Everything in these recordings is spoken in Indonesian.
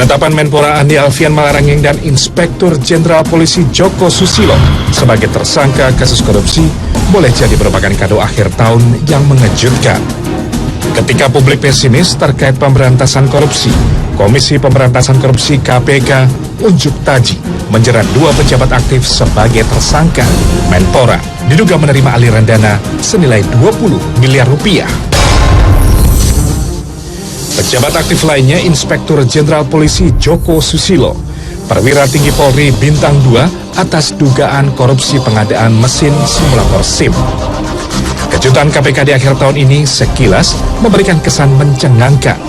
Penetapan Menpora Andi Alfian Malarangeng dan Inspektur Jenderal Polisi Joko Susilo sebagai tersangka kasus korupsi boleh jadi merupakan kado akhir tahun yang mengejutkan. Ketika publik pesimis terkait pemberantasan korupsi, Komisi Pemberantasan Korupsi KPK unjuk taji menjerat 2 pejabat aktif sebagai tersangka. Menpora diduga menerima aliran dana senilai 20 miliar rupiah. Pejabat aktif lainnya Inspektur Jenderal Polisi Joko Susilo, perwira tinggi Polri bintang 2 atas dugaan korupsi pengadaan mesin simulator SIM. Kejutan KPK di akhir tahun ini sekilas memberikan kesan mencengangkan.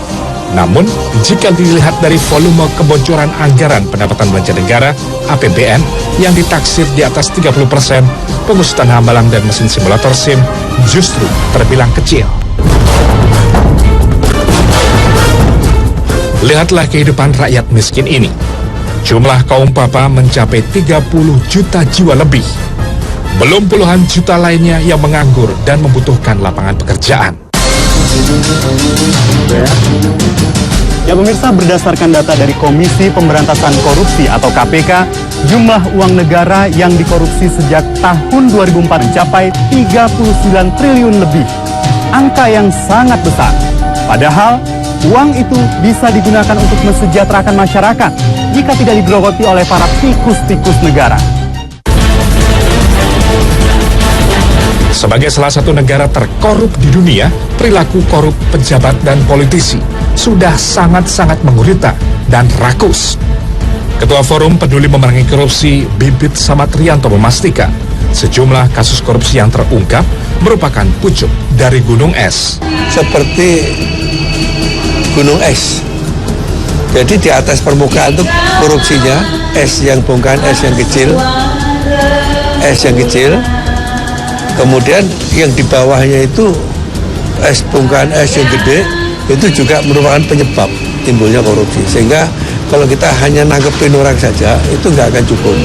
Namun, jika dilihat dari volume kebocoran anggaran pendapatan belanja negara (APBN) yang ditaksir di atas 30%, pengusutan hambalang dan mesin simulator SIM justru terbilang kecil. Lihatlah kehidupan rakyat miskin ini. Jumlah kaum papa mencapai 30 juta jiwa lebih. Belum puluhan juta lainnya yang menganggur dan membutuhkan lapangan pekerjaan. Ya pemirsa, berdasarkan data dari Komisi Pemberantasan Korupsi atau KPK, jumlah uang negara yang dikorupsi sejak tahun 2004 mencapai 39 triliun lebih. Angka yang sangat besar. Padahal, uang itu bisa digunakan untuk mesejahterakan masyarakat jika tidak digerogoti oleh para tikus-tikus negara. Sebagai salah satu negara terkorup di dunia, perilaku korup pejabat dan politisi sudah sangat-sangat menggurita dan rakus. Ketua Forum Peduli Memerangi Korupsi, Bibit Samatrianto, memastikan sejumlah kasus korupsi yang terungkap merupakan pucuk dari gunung es. Seperti gunung es. Jadi di atas permukaan itu korupsinya, es yang bongkahan es yang kecil. Kemudian yang di bawahnya itu es bongkahan es yang gede, itu juga merupakan penyebab timbulnya korupsi. Sehingga kalau kita hanya nangkepin orang saja, itu nggak akan cukup.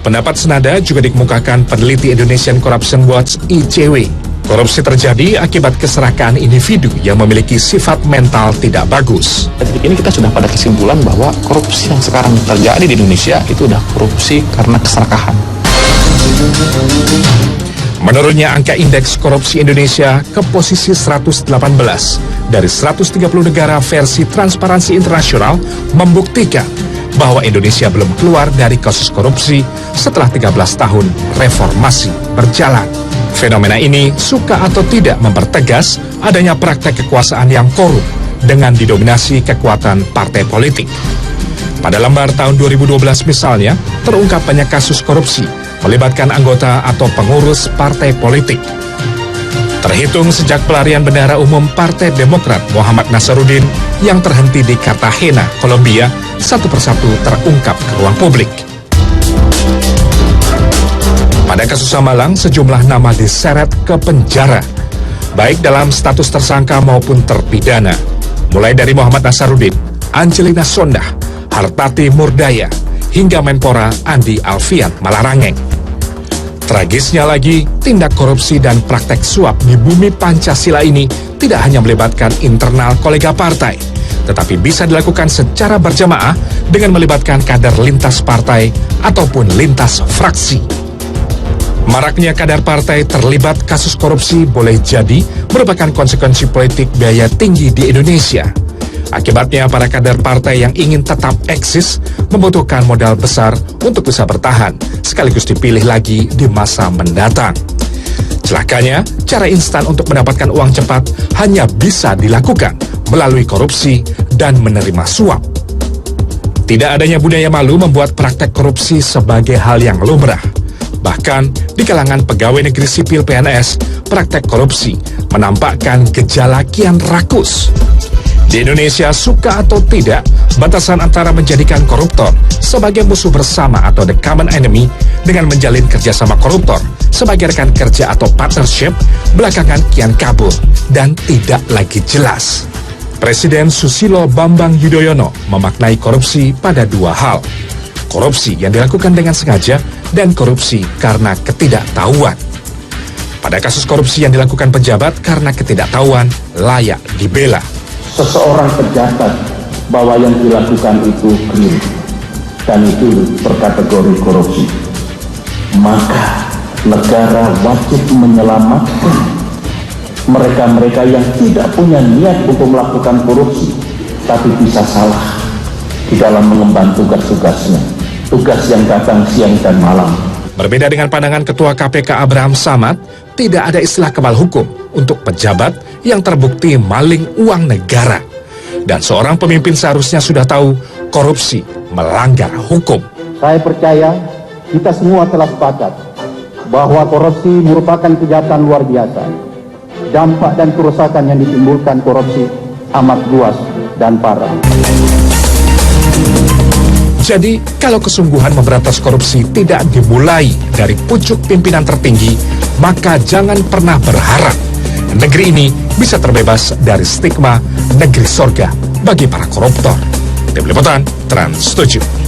Pendapat senada juga dikemukakan peneliti Indonesian Corruption Watch (ICW). Korupsi terjadi akibat keserakahan individu yang memiliki sifat mental tidak bagus. Detik ini kita sudah pada kesimpulan bahwa korupsi yang sekarang terjadi di Indonesia itu sudah korupsi karena keserakahan. Menurutnya, angka indeks korupsi Indonesia ke posisi 118 dari 130 negara versi Transparansi Internasional membuktikan bahwa Indonesia belum keluar dari kasus korupsi setelah 13 tahun reformasi berjalan. Fenomena ini suka atau tidak mempertegas adanya praktek kekuasaan yang korup dengan didominasi kekuatan partai politik. Pada lembar tahun 2012 misalnya, terungkap banyak kasus korupsi melibatkan anggota atau pengurus partai politik. Terhitung sejak pelarian bendahara umum Partai Demokrat Muhammad Nasaruddin yang terhenti di Cartagena, Kolombia, satu persatu terungkap ke ruang publik. Pada kasus Hambalang, sejumlah nama diseret ke penjara, baik dalam status tersangka maupun terpidana. Mulai dari Muhammad Nasaruddin, Angelina Sondah, Hartati Murdaya, hingga Menpora Andi Alfian Malarangeng. Tragisnya lagi, tindak korupsi dan praktek suap di bumi Pancasila ini tidak hanya melibatkan internal kolega partai, tetapi bisa dilakukan secara berjamaah dengan melibatkan kader lintas partai ataupun lintas fraksi. Maraknya kader partai terlibat kasus korupsi boleh jadi merupakan konsekuensi politik biaya tinggi di Indonesia. Akibatnya, para kader partai yang ingin tetap eksis membutuhkan modal besar untuk bisa bertahan, sekaligus dipilih lagi di masa mendatang. Celakanya, cara instan untuk mendapatkan uang cepat hanya bisa dilakukan melalui korupsi dan menerima suap. Tidak adanya budaya malu membuat praktek korupsi sebagai hal yang lumrah. Bahkan, di kalangan pegawai negeri sipil PNS, praktek korupsi menampakkan gejala kian rakus. Di Indonesia, suka atau tidak, batasan antara menjadikan koruptor sebagai musuh bersama atau the common enemy dengan menjalin kerjasama koruptor sebagai rekan kerja atau partnership belakangan kian kabur dan tidak lagi jelas. Presiden Susilo Bambang Yudhoyono memaknai korupsi pada dua hal. Korupsi yang dilakukan dengan sengaja dan korupsi karena ketidaktahuan. Pada kasus korupsi yang dilakukan pejabat karena ketidaktahuan, layak dibela. Seseorang pejabat bahwa yang dilakukan itu keliru dan itu berkategori korupsi, maka negara wajib menyelamatkan mereka-mereka yang tidak punya niat untuk melakukan korupsi tapi bisa salah di dalam mengemban tugas-tugasnya, tugas yang datang siang dan malam. Berbeda dengan pandangan Ketua KPK Abraham Samad, tidak ada istilah kebal hukum untuk pejabat yang terbukti maling uang negara. Dan seorang pemimpin seharusnya sudah tahu korupsi melanggar hukum. Saya percaya kita semua telah sepakat bahwa korupsi merupakan kejahatan luar biasa. Dampak dan kerusakan yang ditimbulkan korupsi amat luas dan parah. Jadi, kalau kesungguhan memberantas korupsi tidak dimulai dari pucuk pimpinan tertinggi, maka jangan pernah berharap negeri ini bisa terbebas dari stigma negeri sorga bagi para koruptor. Tim Liputan Trans 7.